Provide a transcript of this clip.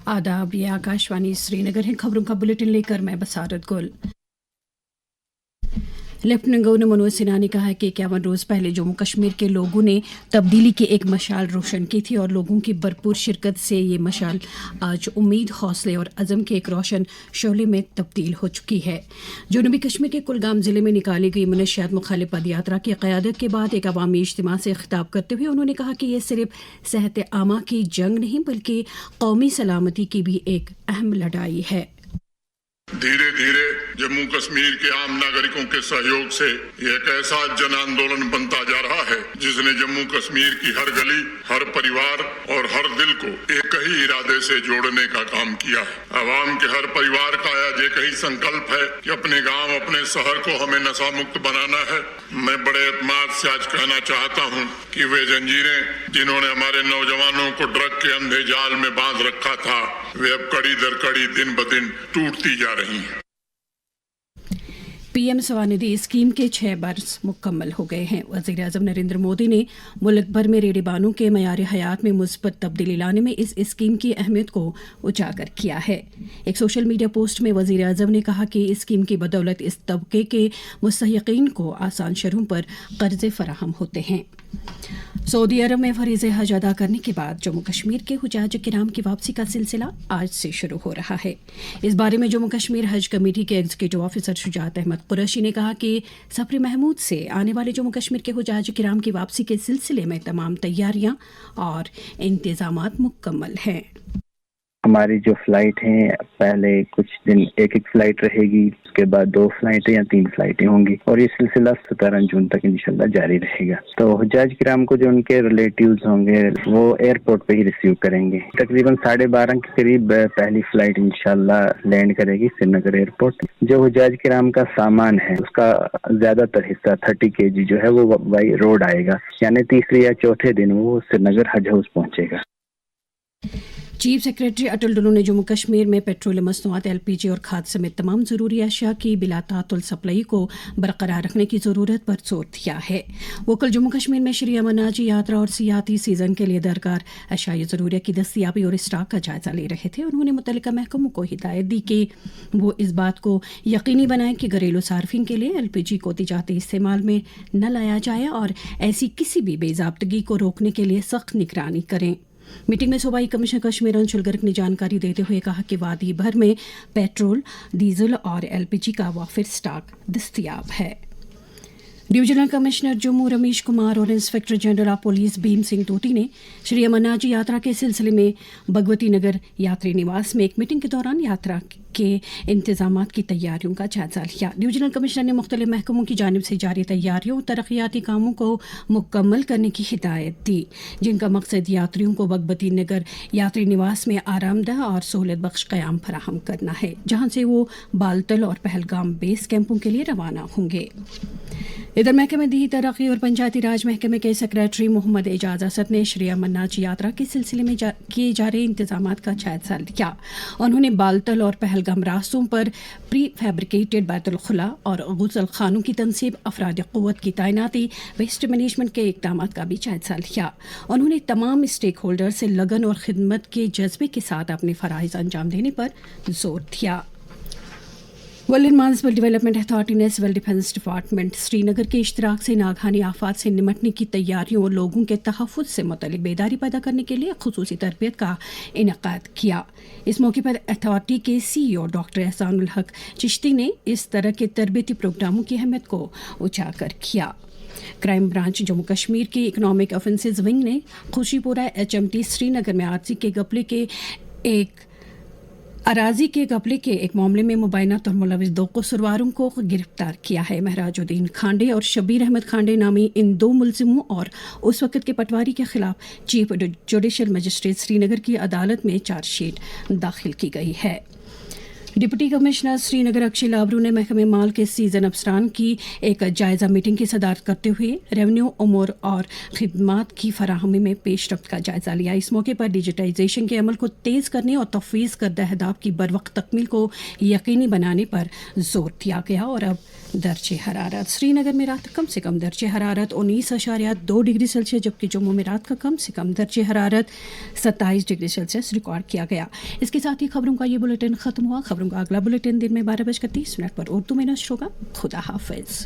आदाब, ये आकाशवाणी श्रीनगर है। खबरों का बुलेटिन लेकर मैं बसारत गुल। लेफ्टिनेंट गवर्नर मनोज सिन्हा ने कहा है कि 51 रोज पहले जम्मू कश्मीर के लोगों ने तब्दीली की एक मशाल रोशन की थी और लोगों की भरपूर शिरकत से ये मशाल आज उम्मीद, हौसले और अज़म के एक रोशन शोले में तब्दील हो चुकी है। जनूबी कश्मीर के कुलगाम ज़िले में निकाली गई मनशियात मुखालिफ पद यात्रा की क़यादत के बाद एक अवामी इज्तिमा से खिताब करते हुए उन्होंने कहा कि ये सिर्फ सेहत आमा की जंग नहीं बल्कि कौमी सलामती की भी एक अहम लड़ाई है। धीरे धीरे जम्मू कश्मीर के आम नागरिकों के सहयोग से यह एक ऐसा जन आंदोलन बनता जा रहा है जिसने जम्मू कश्मीर की हर गली, हर परिवार और हर दिल को एक ही इरादे से जोड़ने का काम किया है। आवाम के हर परिवार का आज एक ही संकल्प है कि अपने गांव, अपने शहर को हमें नशा मुक्त बनाना है। मैं बड़े एतमाद से आज कहना चाहता हूं कि वे जंजीरें जिन्होंने हमारे नौजवानों को ड्रग के अंधे जाल में बांध रखा था, वे अब कड़ी दर कड़ी दिन ब दिन टूटती जा रही हैं। पीएम स्वनिधि स्कीम के 6 वर्ष मुकम्मल हो गए हैं। वज़ीर आज़म नरेंद्र मोदी ने मुल्क भर में रेडेबानों के मयार हयात में मुस्बत तब्दीली लाने में इस स्कीम की अहमियत को उजागर किया है। एक सोशल मीडिया पोस्ट में वज़ीर आज़म ने कहा कि इस स्कीम की बदौलत इस तबके के मुस्तहिक़ीन को आसान शरहों पर कर्ज़े फराहम होते हैं। सऊदी अरब में फरीज़े हज अदा करने के बाद जम्मू कश्मीर के हुजाज किराम की वापसी का सिलसिला आज से शुरू हो रहा है। इस बारे में जम्मू कश्मीर हज कमेटी के एग्जीक्यूटिव ऑफिसर शुजात अहमद कुरैशी ने कहा कि सफर महमूद से आने वाले जम्मू कश्मीर के हुजाज किराम की वापसी के सिलसिले में तमाम तैयारियां और इंतजामात मुकम्मल हैं। हमारी जो फ्लाइट हैं पहले कुछ दिन एक फ्लाइट रहेगी, उसके बाद 2 फ्लाइटें या 3 फ्लाइटें होंगी और ये सिलसिला 17 जून तक इंशाल्लाह जारी रहेगा। तो हुज्जाज किराम को जो उनके रिलेटिव्स होंगे वो एयरपोर्ट पे ही रिसीव करेंगे। तकरीबन 12:30 के करीब पहली फ्लाइट इंशाल्लाह लैंड करेगी श्रीनगर एयरपोर्ट। जो हुज्जाज किराम का सामान है उसका ज्यादातर हिस्सा 30 kg जो है वो बाई रोड आएगा, यानी तीसरे या चौथे दिन वो श्रीनगर हज हाउस पहुंचेगा। चीफ सेक्रेटरी अटल डुल्लू ने जम्मू कश्मीर में पेट्रोलियम मसनूआत, LPG और खाद समेत तमाम ज़रूरी अशिया की बिला तातुल सप्लाई को बरकरार रखने की ज़रूरत पर जोर दिया है। वो कल जम्मू कश्मीर में श्री अमरनाथ जी यात्रा और सियाती सीज़न के लिए दरकार अशिया ज़रूरिया की दस्तियाबी और स्टॉक का जायज़ा ले रहे थे। उन्होंने मुतल्लिका महकमों को हिदायत दी कि वो इस बात को यकीनी बनाएं कि घरेलू सार्फिन के लिए LPG को तिजारती इस्तेमाल में न लाया जाए और ऐसी किसी भी बेज़ाब्तगी को रोकने के लिए सख्त निगरानी करें। मीटिंग में सूबाई कमिश्नर कश्मीर अंशुल गर्ग ने जानकारी देते हुए कहा कि वादी भर में पेट्रोल, डीजल और LPG का वाफिर स्टॉक दस्तयाब है। डिवीजनल कमिश्नर जम्मू रमेश कुमार और inspector general of police Bhim Singh Toti ने श्री अमरनाथ जी यात्रा के सिलसिले में भगवती नगर यात्री निवास में एक मीटिंग के दौरान यात्रा के इंतजामात की तैयारियों का जायजा लिया। डिवीजनल कमिश्नर ने मुख्तलिफ महकमों की जानिब से जारी तैयारियों और तरक्याती कामों को मुकम्मल करने की हिदायत दी, जिनका मकसद यात्रियों को भगवती नगर यात्री निवास में आरामदह और सहूलत बख्श क़याम फराहम करना है, जहाँ से वो बालतल और पहलगाम बेस कैंपों के लिए रवाना होंगे। इधर महकमे दी तरक्की और पंचायती राज महकमे के सेक्रेटरी मोहम्मद एजाज असद ने श्री अमरनाथ जी यात्रा के सिलसिले में किए जा रहे इंतजामात का जायजा लिया। उन्होंने बालतल और पहलगाम रास्तों पर प्री फैब्रिकेटेड बैतुल खुला और गुसल खानों की तनसीब, अफराद क़ुव्वत की तैनाती, वेस्ट मैनेजमेंट के इक़दामात का भी जायजा लिया। उन्होंने तमाम स्टेक होल्डर से लगन और खिदमत के जज्बे के साथ अपने फ़राइज़ अंजाम देने पर जोर दिया। वर्ल्ड म्यूनिसिपल डेवलपमेंट अथॉरिटी ने सिविल डिफेंस डिपार्टमेंट श्रीनगर के इश्तराक से नागहानी आफात से निमटने की तैयारियों और लोगों के तहफ़्फ़ुज़ से मुतल्लिक़ बेदारी पैदा करने के लिए ख़ुसूसी तरबियत का इनेकाद किया। इस मौके पर अथॉरिटी के CEO डॉक्टर एहसानुल हक चिश्ती ने इस तरह के तरबियती प्रोग्रामों की अहमियत को उजागर किया। क्राइम ब्रांच जम्मू कश्मीर के इकनॉमिक ऑफेंसेस विंग ने खुशीपुरा HMT श्रीनगर में आरजी के गपले के अराजी के गपले के एक मामले में मुबैनत और मुलविस 2 कसूरवारों को गिरफ्तार किया है। महराजुद्दीन खांडे और शबीर अहमद खांडे नामी इन 2 मुलजिमों और उस वक्त के पटवारी के खिलाफ चीफ जुडिशल मजिस्ट्रेट श्रीनगर की अदालत में चार्जशीट दाखिल की गई है। डिप्टी कमिश्नर श्रीनगर अक्षय लाबरू ने महकमे माल के सीजन अफसरान की एक जायजा मीटिंग की सदारत करते हुए रेवेन्यू उमूर और खिदमात की फराहमी में पेशरफ्त का जायजा लिया। इस मौके पर डिजिटाइजेशन के अमल को तेज़ करने और तफवीज़ करदा अहदाफ की बरवक्त तकमील को यकीनी बनाने पर जोर दिया गया। और अब दर्जे हरारत, श्रीनगर में रात कम से कम दर्जे हरारत 19.2 डिग्री सेल्सियस, जबकि जम्मू में रात का कम से कम दर्जे हरारत 27 डिग्री सेल्सियस रिकॉर्ड किया गया। इसके साथ ही खबरों का ये बुलेटिन ख़त्म हुआ। खबरों का अगला बुलेटिन दिन में 12:30 पर उर्दू में नश्र होगा। खुदा हाफिज।